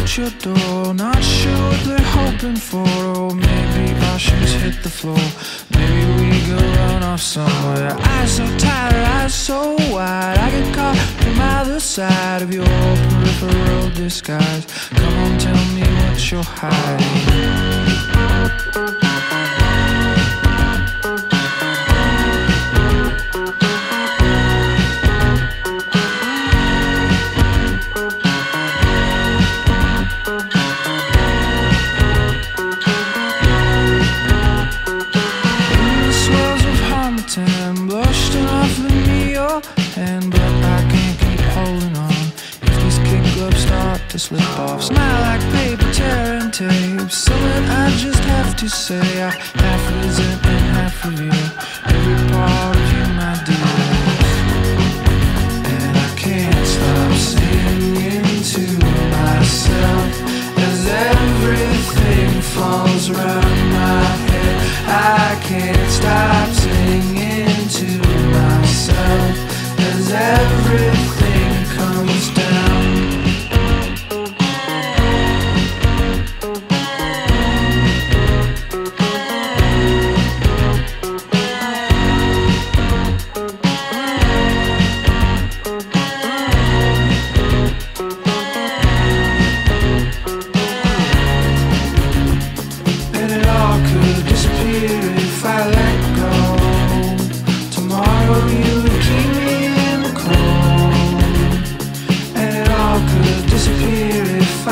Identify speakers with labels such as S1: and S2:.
S1: at your door, not sure what they're hoping for. Or maybe our shoes hit the floor. Maybe we go run off somewhere. Eyes so tired, eyes so wide, I get caught from either side of your peripheral disguise. Come on, tell me what you're hiding. Blushed enough to me your hand, but I can't keep holding on. If these kid gloves start to slip off, smile like paper tearing tape. Something I just have to say. I half resent and half revere every part of you, my dear. And I can't stop singing to myself as everything falls around my head. I can't stop singing to myself as everything comes down. And it all could disappear if I let go. Tomorrow you would keep me in the cold, and it all could disappear if I